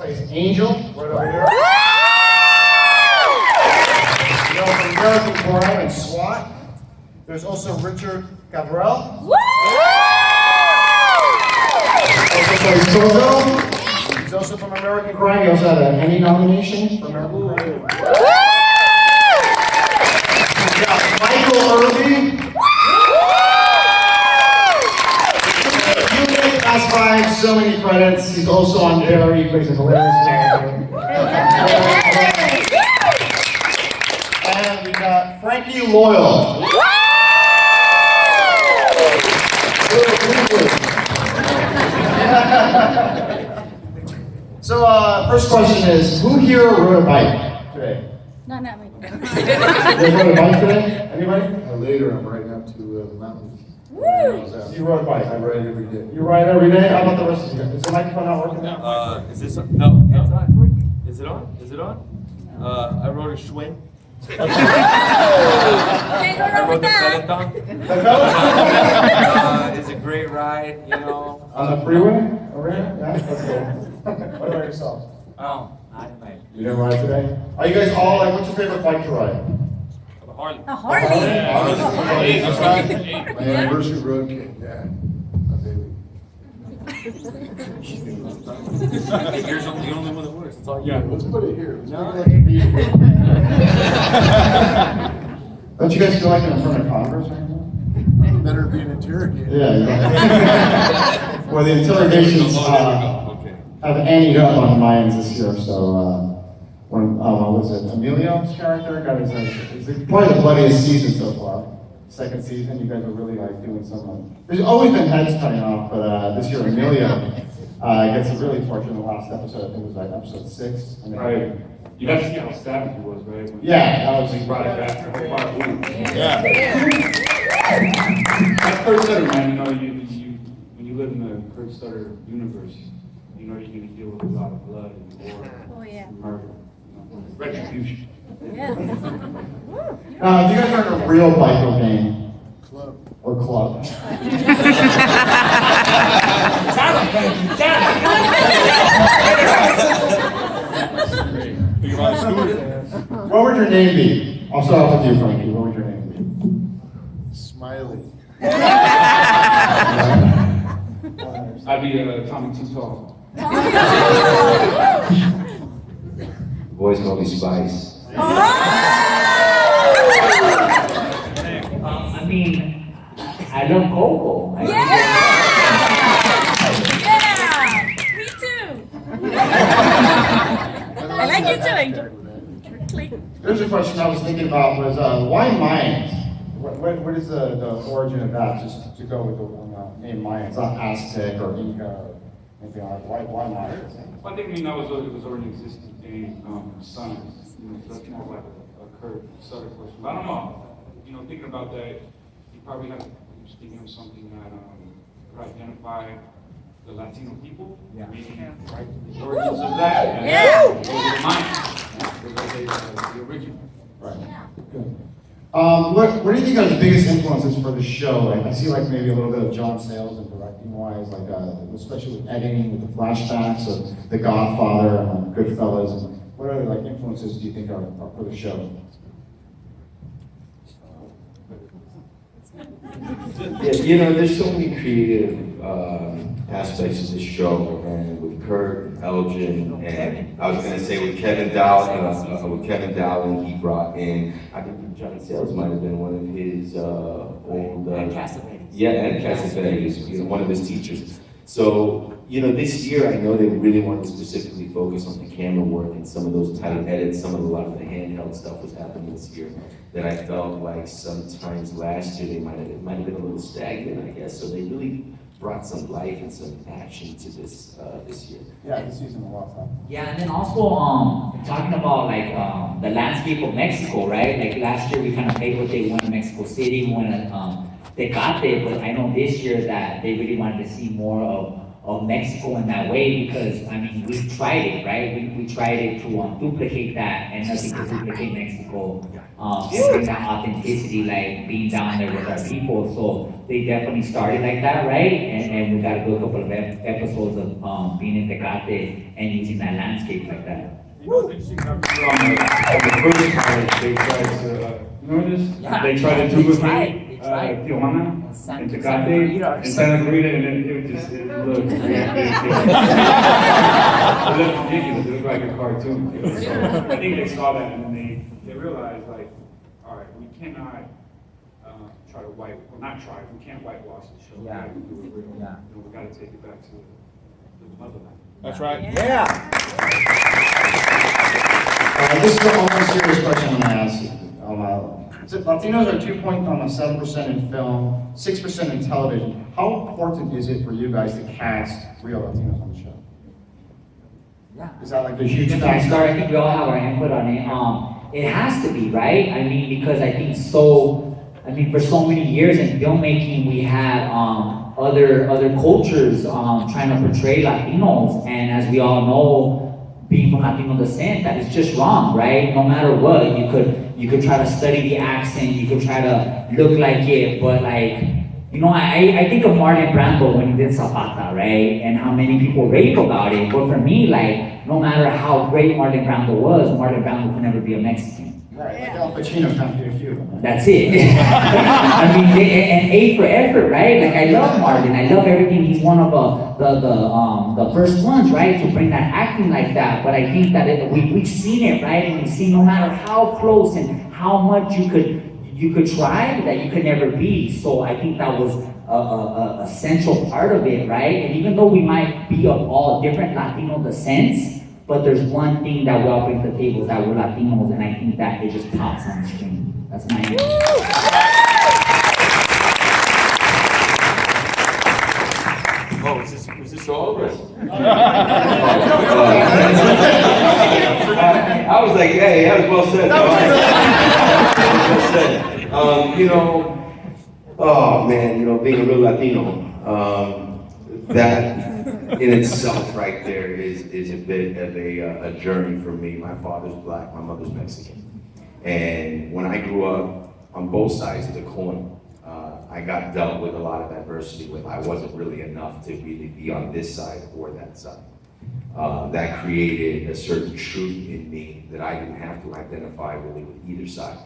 Plays Angel, right over here. You know, from American Crime and SWAT. There's also Richard Cabral. Also plays Toto. He's also from American Crime. He also had an Emmy nomination for American Crime. We got Michael Irby. Past five, so many credits. He's also on Barry, plays a hilarious character. And we got Frankie Loyal. So, first question is, who here rode a bike today? Not me. You guys rode a bike today? Anybody? Later, I'm riding out to the mountains. Woo! You rode a bike? I ride every day. You ride every day? How about the rest of you guys? Is the microphone not working now? Is this on? No, it's not working. Is it on? Is it on? I rode a Schwinn. I rode the Peloton. The Peloton? It's a great ride, you know. On the freeway? Over here? Yeah, that's cool. What about yourself? Oh, I might. You didn't ride today? Are you guys all like, what's your favorite bike to ride? Harley. A Harley. My anniversary road came, yeah. My baby. Yours is the only one that works. It's all you. Yeah, let's put it here. Don't you guys feel like you're in front of Congress right now? Better being interrogated. Yeah, exactly. Well, the interrogations have ended up on Mayans this year, so when, what was it, Emilio's character got his, it's probably the bloodiest season so far. Second season, you guys are really like doing some, there's always been heads cutting off, but this year Emilio gets really tortured in the last episode. I think it was like episode 6. And Right. You got to see how savage he was, right? Yeah, that was He brought it back. Yeah. That's Kurt Sutter, man. You know, when you live in the Kurt Sutter universe, you know you're going to deal with a lot of blood and war Oh, yeah. and murder. You know, retribution. Yes. if you guys are in a real biker gang Club. or club, what would your name be? I'll start off with you, Frankie. What would your name be? Smiley. I'd be Tommy Too Tall. Boys call me Spice. Oh! I mean, I love Coco. Yeah! Me too! I like you too, Angel. There's a question I was thinking about was why Mayans? What is the origin of that? Just to go with the name Mayans, not Aztec or Inca or anything like that. Why Mayans? One thing we know is it was already existing in science. You know, so that's more like a Kurt Sutter question. But I don't know. You know, thinking about that, you probably have was thinking of something that could identify the Latino people. Yeah. Maybe, right? The origins of that. Yeah. Those are mine. The original. Right. Good. What do you think are the biggest influences for the show? Like, I see like maybe a little bit of John Sayles and directing wise, like especially with editing, with the flashbacks of The Godfather and Goodfellas. And what other like influences do you think are for the show? Yeah, you know, there's so many creative aspects of this show, and with Kurt, Elgin, and I was going to say with Kevin Dowling, he brought in, I think John Sayles might have been one of his old... And Cassavetes. Yeah, and Cassavetes, you know, one of his teachers. So, you know, this year I know they really wanted to specifically focus on the camera work and some of those tight edits, a lot of the handheld stuff was happening this year that I felt like sometimes last year it might have been a little stagnant, I guess. So they really brought some life and some action to this this year. Yeah, this season a lot of fun. Yeah, and then also talking about like the landscape of Mexico, right? Like last year we kind of played what they won in Mexico City, won Tecate, but I know this year that they really wanted to see more of Mexico in that way, because I mean we tried it, right? We tried it to duplicate that, and nothing could duplicate Mexico. And bring that authenticity, like being down there with our people. So they definitely started like that, right? And we got to do a couple of episodes of being in Tecate and using that landscape like that. You know, it's interesting how on the first part, they tried to, you know this? Yeah. They tried to They duplicate tried. Tijuana and Santa Tecate Clarita. and Santa Clarita, and then it just, it looked ridiculous. It looked ridiculous, it looked like a cartoon. You know? So I think they saw that and then they realized, like, all right, we cannot try to we can't whitewash the show. Yeah. We gotta do it real. Yeah. You know, we gotta take it back to the motherland. That's right. Yeah. This is a more serious question I'm gonna ask you. Latinos are 2.7% in film, 6% in television. How important is it for you guys to cast real Latinos on the show? Yeah. Is that like a huge Different factor? story. I think we all have our input on it. It has to be, right? I mean, because I think for so many years in filmmaking, we had other cultures trying to portray Latinos, and as we all know, being from Latino descent, that is just wrong, right? No matter what, you could try to study the accent, you could try to look like it, but like, you know, I think of Marlon Brando when he did Zapata, right? And how many people rave about it. But for me, like, no matter how great Marlon Brando was, Marlon Brando could never be a Mexican. Right, like Al Pacino kind of did a few of them. That's it. I mean, and A for effort, right? Like, I love Marlon. I love everything. He's one of the first ones, right, to bring that acting like that. But I think that we've seen it, right? And we've seen no matter how close and how much you could try, that you could never be. So I think that was a central part of it, right? And even though we might be of all different Latino descents, but there's one thing that we all bring to the table, is that we're Latinos, and I think that it just pops on the screen. That's my answer. Oh, was this all of us? I was like, hey, that was well said. Well said. You know, oh man, you know, being a real Latino, that in itself right there is a bit of a journey for me. My father's black, my mother's Mexican. And when I grew up on both sides of the coin, I got dealt with a lot of adversity with. I wasn't really enough to really be on this side or that side. That created a certain truth in me that I didn't have to identify really with either side.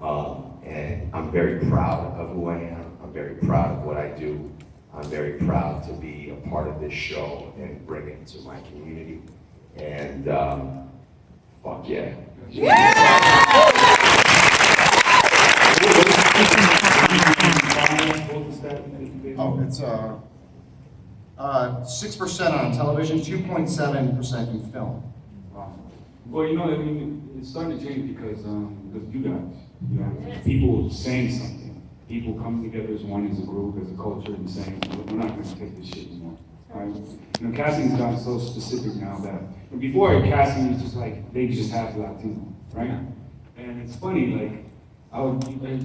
And I'm very proud of who I am. I'm very proud of what I do. I'm very proud to be a part of this show and bring it to my community. And fuck yeah. Oh, it's 6% on television, 2.7% in film. Well, you know, I mean, it's starting to change because you guys, you know, people saying something, people coming together as one, as a group, as a culture, and saying, we're not going to take this shit anymore, right? You know, casting's gotten so specific now that, before casting was just like, they just have Latino, right? And it's funny, like, I would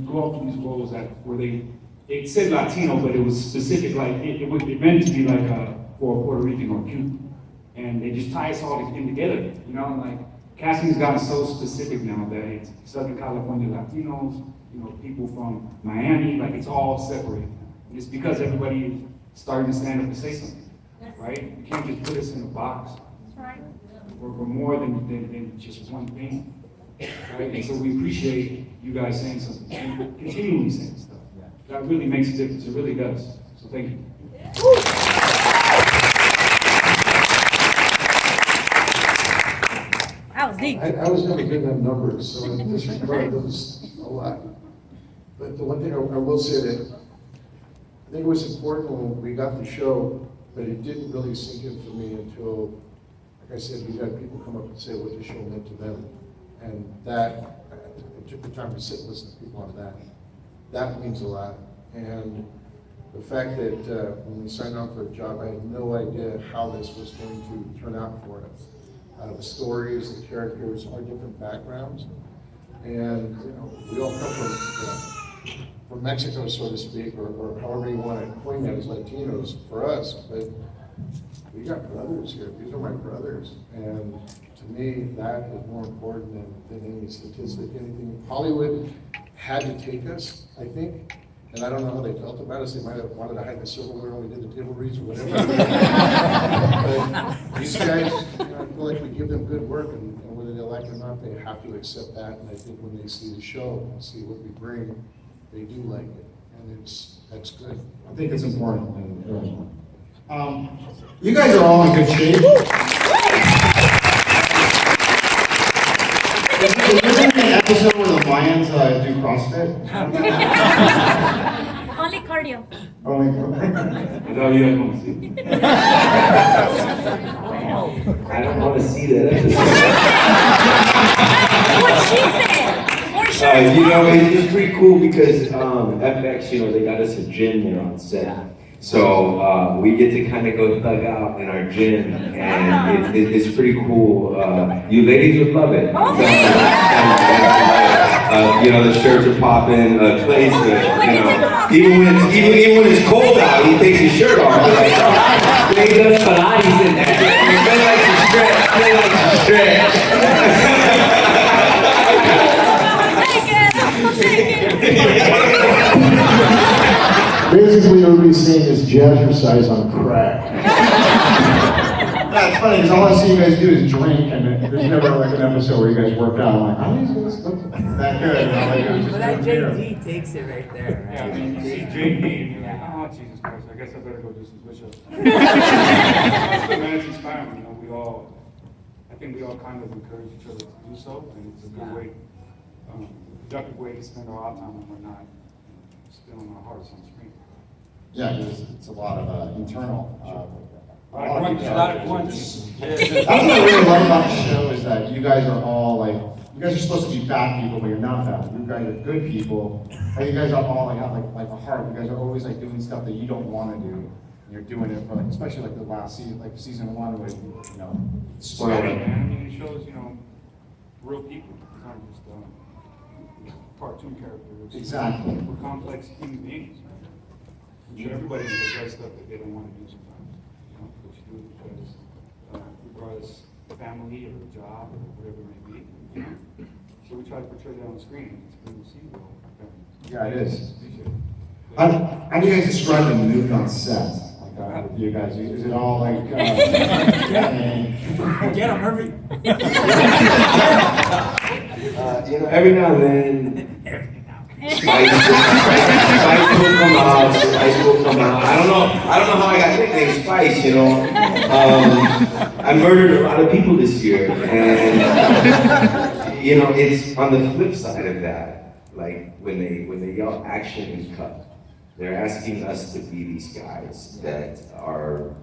go off these roles where it said Latino, but it was specific, like, it meant to be like for a Puerto Rican or Cuban. And they just tie us all in together, you know, like, casting's gotten so specific now that it's Southern California Latinos, you know, people from Miami, like it's all separated. And it's because everybody is starting to stand up and say something, right? You can't just put us in a box. That's right. We're more than just one thing, right? And so we appreciate you guys saying something, and continually saying stuff. That really makes a difference, it really does. So thank you. That was deep. I was never good at numbers, so in this regard, there was a lot. But the one thing I will say that I think it was important when we got the show, but it didn't really sink in for me until, like I said, we had people come up and say what the show meant to them. And that, I took the time to sit and listen to people on that. That means a lot. And the fact that when we signed on for a job, I had no idea how this was going to turn out for us. The stories, the characters, our different backgrounds. And, you know, we all come from Mexico, so to speak, or however you want to coin that as Latinos for us. But we got brothers here, these are my brothers, and to me, that is more important than any statistic, anything. Hollywood had to take us, I think, and I don't know how they felt about us, they might have wanted to hide the silverware when we did the table reads or whatever. But these guys, you know, I feel like we give them good work, and whether they like it or not, they have to accept that, and I think when they see the show and see what we bring, they do like it, and that's good. I think it's important. You guys are all in good shape. Is there an episode where the Mayans do CrossFit? Only cardio. Only. I know you guys want to see. I don't want to see that episode. What she said. For sure. You know, it's pretty cool because FX, you know, they got us a gym there on set. So we get to kind of go thug out in our gym, and it's pretty cool. You ladies would love it. You know, the shirts are popping. Clay's, you know, even when it's cold out, he takes his shirt off. Clay does Pilates in there. Clay likes to stretch. Clay likes to stretch. Basically, everybody's saying is jazzercise on crack. That's funny because all I see you guys do is drink, and there's never like an episode where you guys work out. I'm like, how are these guys look that good? And I'm like, But that JD takes it right there, Yeah, I right? mean, you see JD, and you're like, oh, Jesus Christ, I guess I better go do some push-ups. That's the man, it's inspiring, you know, I think we all kind of encourage each other to do so, and it's a good way, productive way to spend our time when we're not spilling our hearts on the screen. Yeah, because it's a lot of internal. A lot of crunches. That's what I really love about the show is that you guys are all like, you guys are supposed to be bad people, but you're not bad. You guys are good people. And you guys are all like a heart. You guys are always like doing stuff that you don't want to do. And you're doing it for like, especially like the last season, like season 1 where you know, spoil Yeah, it. man, I mean, it shows, you know, real people. It's not just cartoon characters. Exactly. We're complex human beings. I'm sure everybody does stuff that they don't want to do sometimes. You know, but you do it because, regardless family or job or whatever it may be. You know? So we try to portray that on the screen. It's good to see. Yeah, it is. Appreciate it. How do you guys describe the mood on set? Like with you guys, is it all like? Get him, Irby. You know, every now and then, Spice will come out. Spice will come out. I don't know how I got nicknamed Spice. You know, I murdered a lot of people this year, and you know, it's on the flip side of that. Like when they yell action and cut, they're asking us to be these guys that are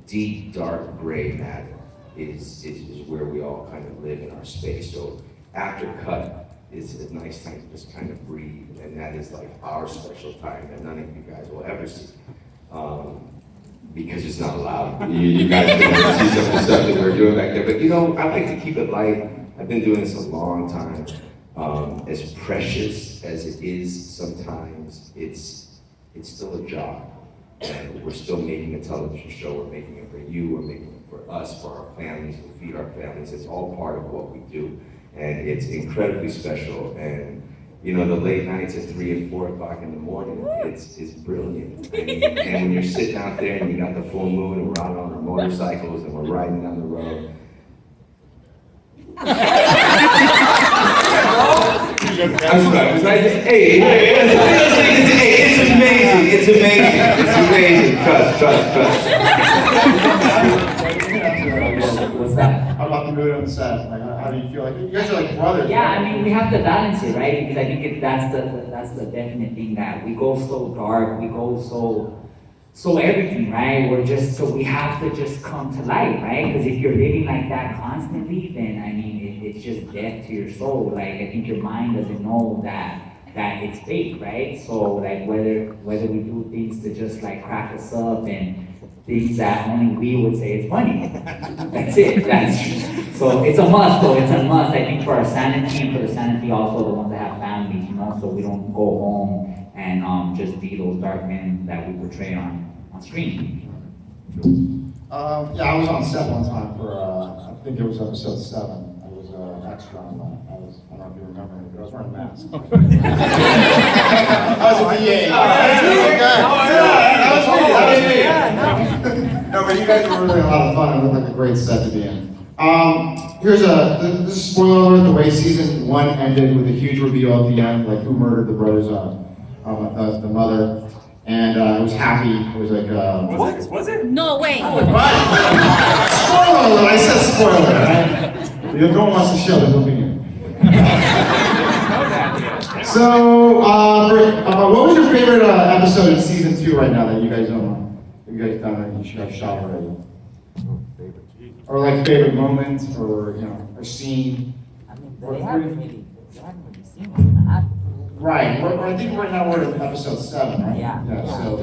deep, dark gray matter is where we all kind of live in our space. So after cut is a nice time to just kind of breathe, and that is like our special time that none of you guys will ever see. Because it's not allowed. You guys can never see some of the stuff that we're doing back there. But you know, I like to keep it light. I've been doing this a long time. As precious as it is sometimes, it's still a job. And we're still making a television show. We're making it for you. We're making it for us, for our families, to feed our families. It's all part of what we do. And it's incredibly special. And you know, the late nights at 3 and 4 o'clock in the morning, it's brilliant. I mean, and when you're sitting out there and you got the full moon and we're out on our motorcycles and we're riding down the road. I'm sorry, was I just, hey, it's amazing. Trust. What's that? How about the mood on the set? Like, how do you feel? Like you guys are like brothers. Yeah, I mean, we have to balance it, right? Because I think that's the definite thing that we go so dark, we go so everything, right? So we have to just come to light, right? Because if you're living like that constantly, then I mean, it's just death to your soul. Like I think your mind doesn't know that it's fake, right? So like whether we do things to just like crack us up and things that only we would say is funny. That's it. So it's a must, though. It's a must. I think for our sanity and for the sanity also the ones that have families, you know, so we don't go home and just be those dark men that we portray on screen. Yeah, I was on set one time for, I think it was episode 7. I was an extra on that. I don't know if you remember me, but I was wearing a mask. I was a DA. No, but you guys were really a lot of fun. It looked like a great set to be in. Here's this is spoiler alert, the way season 1 ended with a huge reveal at the end, like who murdered the brothers, the mother. And I was happy. It was like, Was it? No way. Spoiler alert! I said spoiler, right? If no one wants to show, there's nothing in. So, what was your favorite episode in season 2 right now that you guys don't know? You guys done it, you guys shot already? Or like favorite moment, or a scene? I mean, they haven't really seen it. Right. I think right now we're in episode 7, right? Yeah. So. I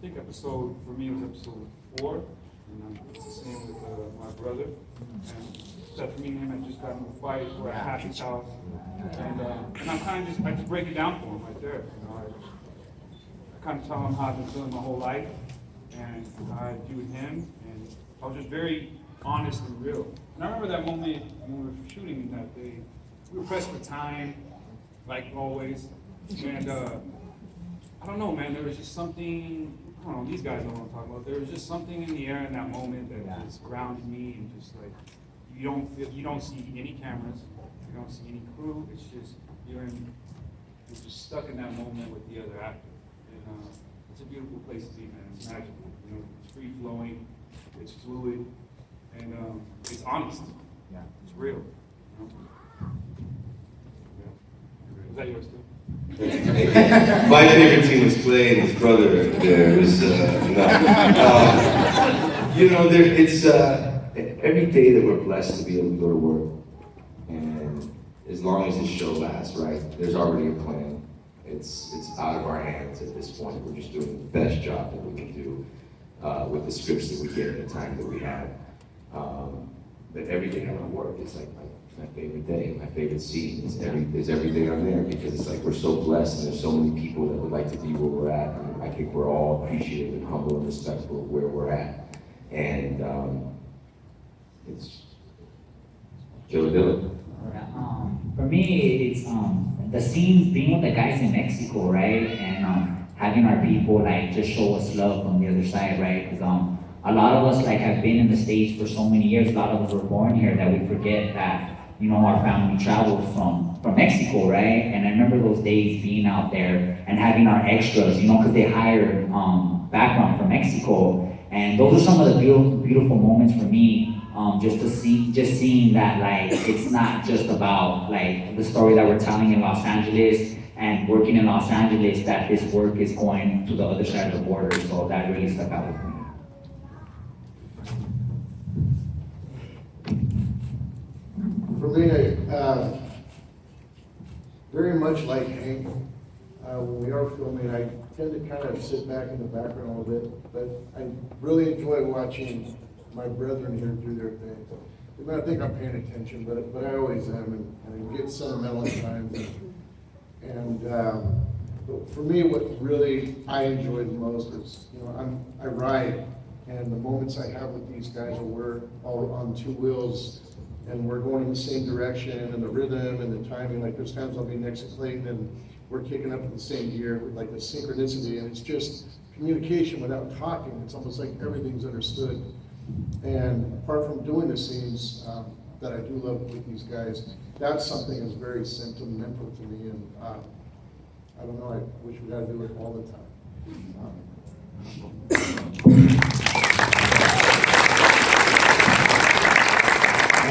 think episode, for me, was episode 4, and it's the same with my brother. And except me and him had just gotten in a fight, we're at Happy's house, and I'm kind of I just break it down for him right there. I kind of tell him how I've been feeling my whole life, and how I do with him, and I was just very honest and real. And I remember that moment when we were shooting that day. We were pressed for time, like always, and I don't know, man. There was just something. I don't know. These guys know what I'm talking about. There was just something in the air in that moment that just grounded me, and just like you don't see any cameras, you don't see any crew. It's just you're just stuck in that moment with the other actor, and it's a beautiful place to be, man. It's magical. It's free flowing, it's fluid, and it's honest. Yeah, it's real. Yeah. Is that yours too? My favorite team was Clay and his brother. There was it's every day that we're blessed to be able to go to work, and as long as this show lasts, right? There's already a plan. It's out of our hands at this point. We're just doing the best job that we can do with the scripts that we get and the time that we have. But every day I'm at work, it's like my favorite day, my favorite scene is every day I'm there, because it's like we're so blessed and there's so many people that would like to be where we're at, and I think we're all appreciative and humble and respectful of where we're at, and it's killability. For me, it's the scenes being with the guys in Mexico, right, and having our people like just show us love from the other side, right, because a lot of us like have been in the States for so many years. A lot of us were born here that we forget that our family traveled from Mexico, right? And I remember those days being out there and having our extras, because they hired background from Mexico, and those are some of the beautiful moments for me. Just seeing that like it's not just about like the story that we're telling in Los Angeles and working in Los Angeles, that this work is going to the other side of the border. So that really stuck out with me. For me, very much like Hank, when we are filming, I tend to kind of sit back in the background a little bit, but I really enjoy watching my brethren here do their thing. You might think I'm paying attention, but I always am, and I get sentimental at times. And but for me, what really I enjoy the most is, I ride, and the moments I have with these guys where we're all on 2 wheels, and we're going in the same direction, and the rhythm and the timing. Like there's times I'll be next to Clayton and we're kicking up in the same gear with like the synchronicity, and it's just communication without talking. It's almost like everything's understood. And apart from doing the scenes that I do love with these guys, that's something that's very sentimental to me, and I don't know, I wish we got to do it all the time.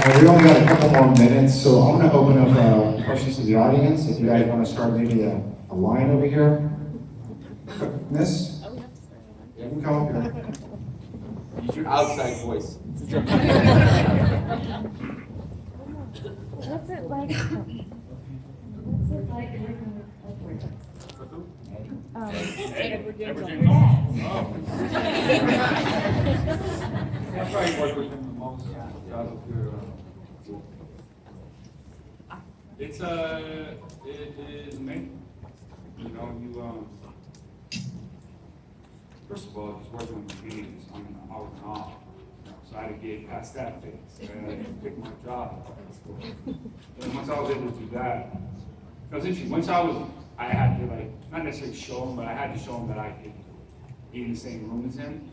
We only got a couple more minutes, so I'm going to open up questions to the audience. If you guys want to start maybe a line over here. Miss? You can come up here. Use your outside voice. What's it like? What's it like working with Edward? Edward James. Oh. I'll try to work with him the most. It's it is amazing. You know, first of all, just working with comedians, I mean, I was an off. So I had to get past that phase. I had to pick my job. And once I was able to do that, it was interesting. Once I had to like, not necessarily show him, but I had to show him that I could be in the same room as him.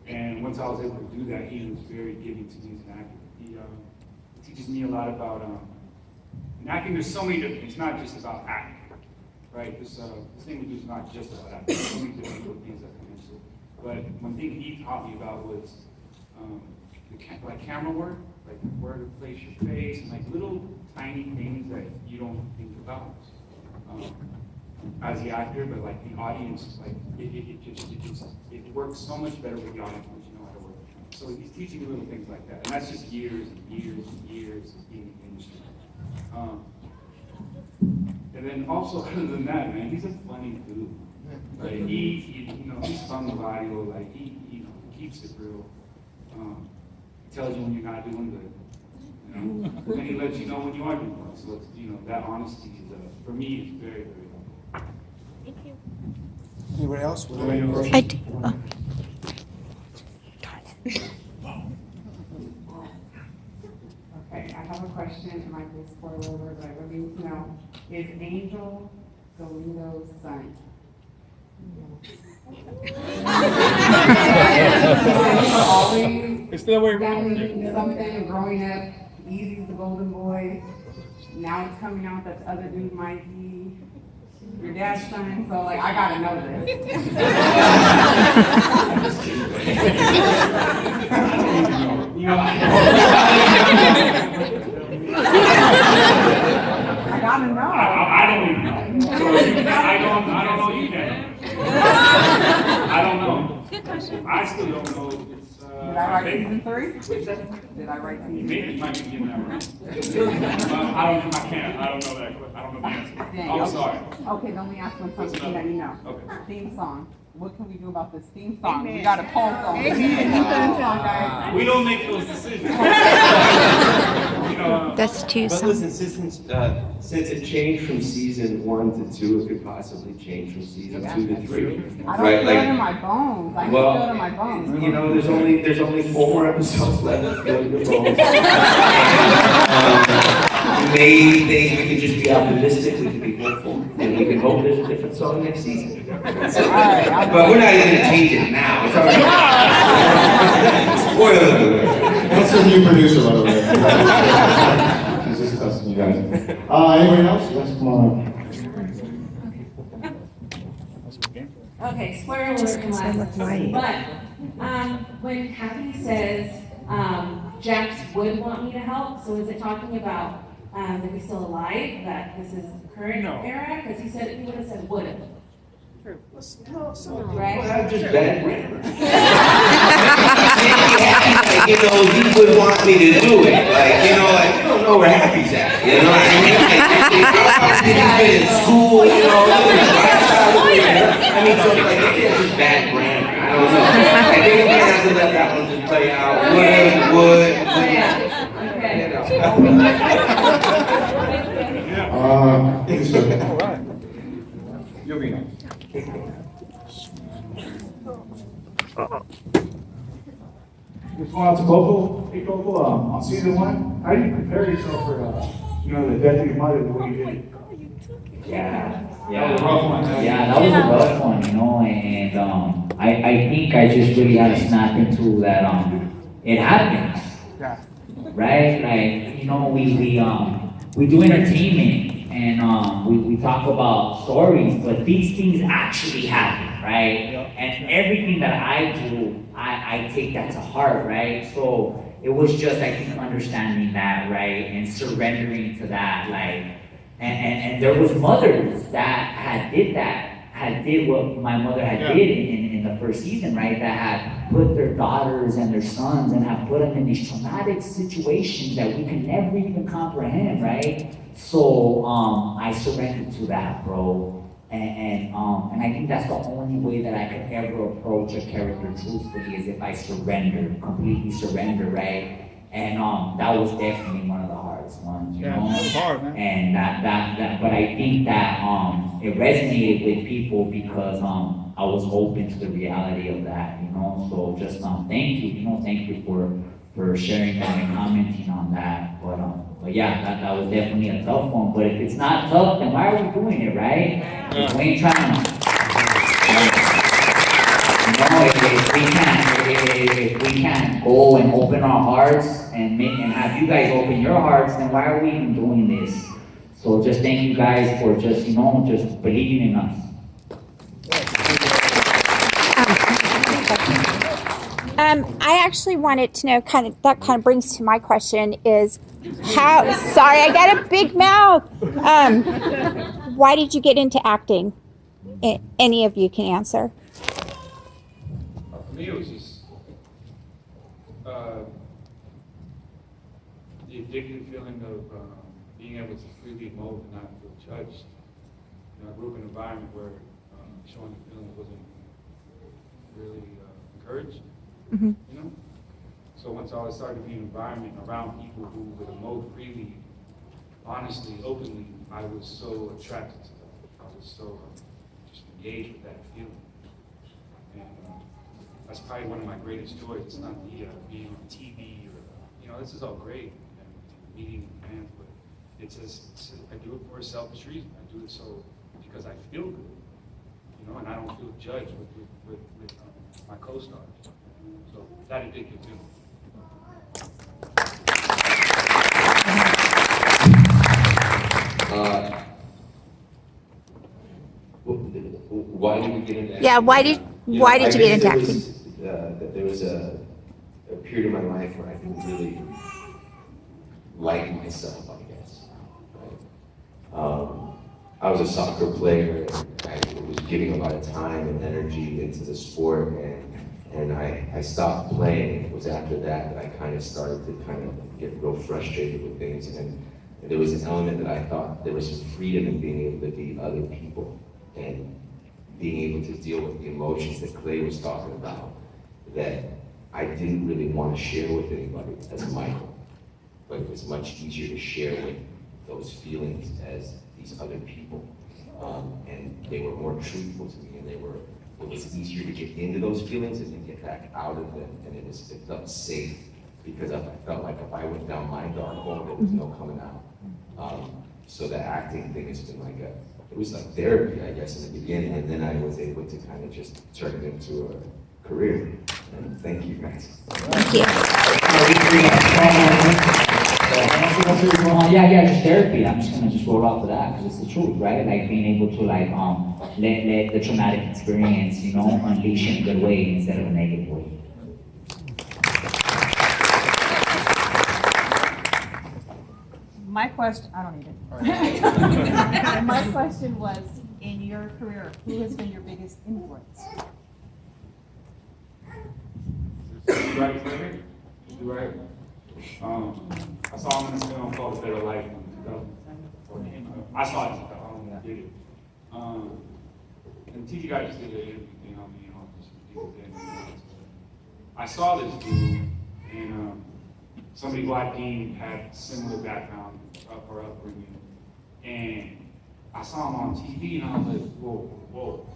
And once I was able to do that, he was very giving to me as an actor. He teaches me a lot about, in acting there's so many different, it's not just about acting, right? This thing we do is not just about acting, there's so many different little things that come into it. But one thing he taught me about was, like camera work, like where to place your face, and like little tiny things that you don't think about as the actor, but like the audience, like it works so much better with the audience once you know how to work. So he's teaching you little things like that, and that's just years and years and years of being in the industry. And then also, other than that, man, he's a funny dude. Like he's fun with audio. Like he keeps it real. He tells you when you're not doing good, and then he lets you know when you are doing well. So it's, that honesty is, for me, is very, very important. Thank you. Anybody else? I do. Okay, I have a question, it might be a spoiler alert, but I really need to know. Is Angel Galito's son? It's the way Always something growing up, Easy's the golden boy. Now it's coming out that the other dude might be your dad's son, so like I gotta know this. I gotta know. I don't even know. So I don't know either. I don't know. I still don't know if it's. Did I write season 3? Did I write season 3? Maybe you might be getting that right. I can't. I don't know that. I don't know the answer. Dang, I'm sorry. Okay, then we ask one something that you know. Okay. Theme song. What can we do about this theme song? We got a poll going. Theme song, guys. We don't make those decisions. That's two But songs. listen, since it changed from season 1 to 2, it could possibly change from season 2 to 3. I don't Right? feel it in my bones. I Well, feel it in my bones. there's only 4 more episodes left of Feel Your Bones. Maybe we can just be optimistic, we can be hopeful, and we can hope there's a different song next season. But we're not even gonna change it now. It's already. Spoiler alert. That's a new producer, by the way. He's just testing you guys. Anybody else? Yes, come on up. Okay, spoiler alert from last episode, but when Happy says Jax would want me to help, so is it talking about that he's still alive, that this is current era? Because he said, he would have said would have. Right? Well, just bad grammar. He would want me to do it. Like, you don't know where Happy's at. You know what I mean? He's been in school, I mean, so like, it's just bad grammar. I don't know. I think we're gonna have to let that one just play out. All right. You'll be next. Just going out to Coco. Hey Coco, on season 1, how do you prepare yourself for the death of your mother the way you did it? Yeah, That was a rough one. yeah, that was a rough one, and I think I just really had to snap into that. It happens, right? Like we do entertainment, and we talk about stories, but these things actually happen, right? And everything that I do, I take that to heart, right? So it was just, I think, understanding that, right, and surrendering to that, like. And there was mothers that did what my mother had did in the first season, right? That had put their daughters and their sons and have put them in these traumatic situations that we can never even comprehend, right? So I surrendered to that, bro. And I think that's the only way that I could ever approach a character truthfully is if I surrender, completely surrender, right? And that was definitely one of the hardest ones, you Yeah, know? that was hard, man. And but I think that it resonated with people because I was open to the reality of that, you know? So just thank you for sharing that and commenting on that. But yeah, that was definitely a tough one. But if it's not tough, then why are we doing it, right? If we ain't trying to, if we can't go and open our hearts and have you guys open your hearts, then why are we even doing this? So just thank you guys for just just believing in us. I actually wanted to know, that kind of brings to my question is, sorry, I got a big mouth. Why did you get into acting? Any of you can answer. For me, it was just the addictive feeling of being able to freely emote and not feel judged. I grew up in an environment where showing feelings wasn't really encouraged. Mm-hmm. So once I started to be in an environment around people who would emote freely, honestly, openly, I was so attracted to them. I was so just engaged with that feeling. And that's probably one of my greatest joys. It's not the being on TV or, this is all great, and meeting fans, but I do it for a selfish reason. I do it because I feel good, and I don't feel judged with my co-stars. So that addictive feeling. Why did we get into acting? Yeah, why did you get into acting? There was a period of my life where I didn't really like myself, I guess. Right? I was a soccer player, and I was giving a lot of time and energy into the sport, and I stopped playing. It was after that I kind of started to get real frustrated with things, and there was an element that I thought there was some freedom in being able to be other people and being able to deal with the emotions that Clay was talking about that I didn't really want to share with anybody as Michael, but it was much easier to share with those feelings as these other people, and they were more truthful to me, and it was easier to get into those feelings and then get back out of them, and it felt safe because I felt like if I went down my dark hole, there was no coming out. So the acting thing has been it was like therapy, I guess, in the beginning, and then I was able to kind of just turn it into a career. And thank you guys. Thank you. Yeah, just therapy. I'm just gonna roll off of that because it's the truth, right? Like being able to let the traumatic experience, unleash in a good way instead of a negative way. My question, I don't need it. My question was, in your career, who has been your biggest influence? Right. I saw him in a film called Better Life. I saw it. I don't know did it. And TV guy just did an interview thing on me, I saw this dude, and somebody who I deemed had similar background or upbringing, and I saw him on TV, and I was like, whoa,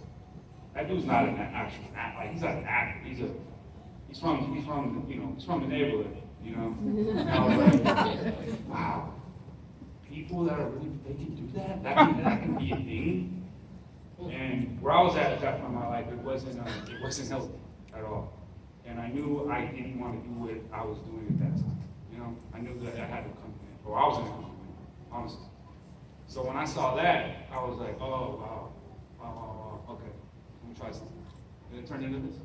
that dude's not an actual actor. Like, he's not an actor. He's from the neighborhood, And I was like, wow, people that they can do that. That can be a thing. And where I was at that point in my life, it wasn't healthy at all. And I knew I didn't want to do what I was doing at that time. I knew that I had to come in, or I was going to come in, honestly. So when I saw that, I was like, oh, wow, okay, let me try something. And it turned into this.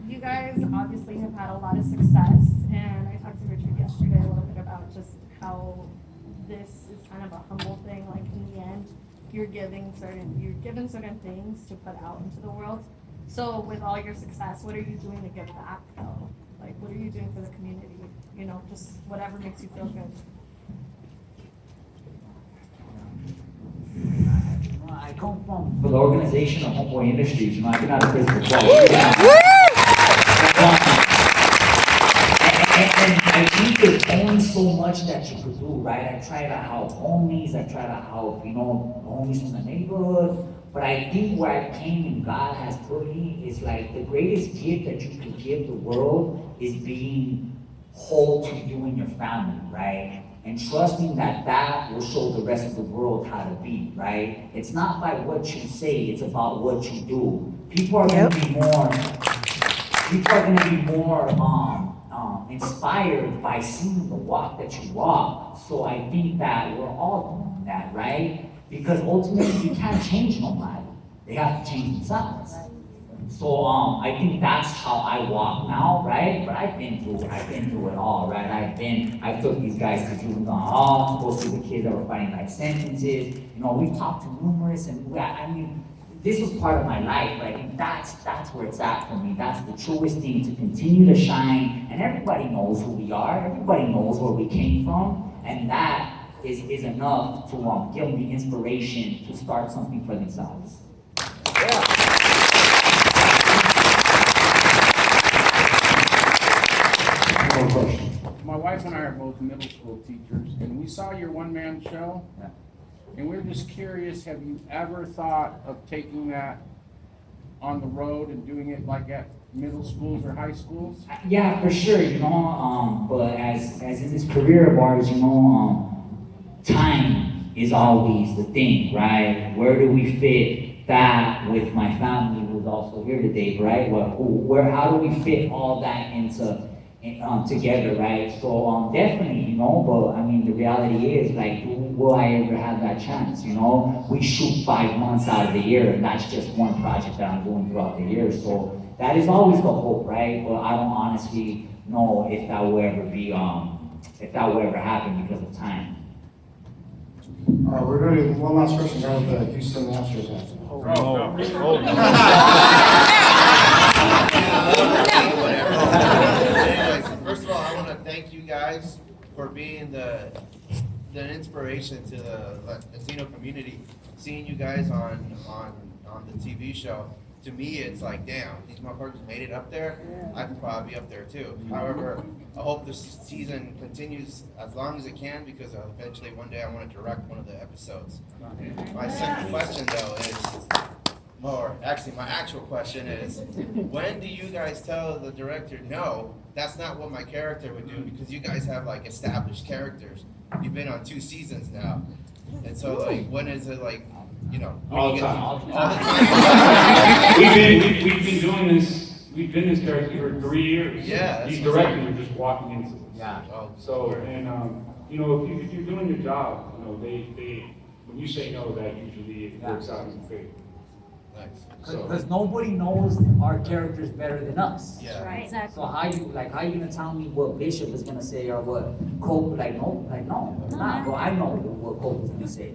You guys obviously have had a lot of success, and I talked to Richard yesterday a little bit about just how this is kind of a humble thing. Like in the end, you're given certain things to put out into the world. So with all your success, what are you doing to give back though? Like what are you doing for the community? Just whatever makes you feel good. I come from the organization of Homeboy Industries. You know, I've been out of prison for 12 years. And I think there's only so much that you could do, right? I try to help homies, I try to help, you know, homies from the neighborhood. But I think where I came and God has put me is like the greatest gift that you can give the world is being whole to you and your family, right? And trusting that that will show the rest of the world how to be, right? It's not by what you say, it's about what you do. People are gonna be more, inspired by seeing the walk that you walk. So I think that we're all doing that, right? Because ultimately you can't change nobody. They have to change themselves. So I think that's how I walk now, right? But I've been through it all, right? I took these guys to juvenile hall, to go see the kids that were fighting life sentences. You know, we've talked to numerous, and I mean, this was part of my life, but I think that's where it's at for me. That's the truest thing, to continue to shine, and everybody knows who we are, everybody knows where we came from, and that is enough to give them the inspiration to start something for themselves. My wife and I are both middle school teachers, and we saw your one-man show. Yeah. And we're just curious, have you ever thought of taking that on the road and doing it like at middle schools or high schools? Yeah, for sure, you know, but as in this career of ours, you know, time is always the thing, right? Where do we fit that with my family who's also here today, right? How do we fit all that into together, right? So definitely, you know, but I mean, the reality is, like, will I ever have that chance, you know? We shoot 5 months out of the year, and that's just one project that I'm doing throughout the year. So that is always the hope, right? But I don't honestly know if that will ever be, if that will ever happen because of time. All right, we're going to do one last question down with the Houston Astros. First of all, I want to thank you guys for being the inspiration to the Latino community. Seeing you guys on the TV show, to me, it's like, damn, these motherfuckers made it up there. I can probably be up there too. However, I hope this season continues as long as it can, because eventually one day I want to direct one of the episodes. My second question, though, is, or actually my actual question is, when do you guys tell the director, no, that's not what my character would do? Because you guys have like established characters. You've been on 2 seasons now. And so like, when is it like, you know? All the time. All the time. We've been doing this, we've been this character for 3 years. Yeah. These directors are just walking into this. Yeah. So, and you know, if you're doing your job, you know, they when you say no, that usually it works out in your favor. Because nobody knows our characters better than us. Yeah. Right. Exactly. So how you gonna tell me what Bishop is gonna say or what Cope, no, it's not. Well, I know what Cope is gonna say.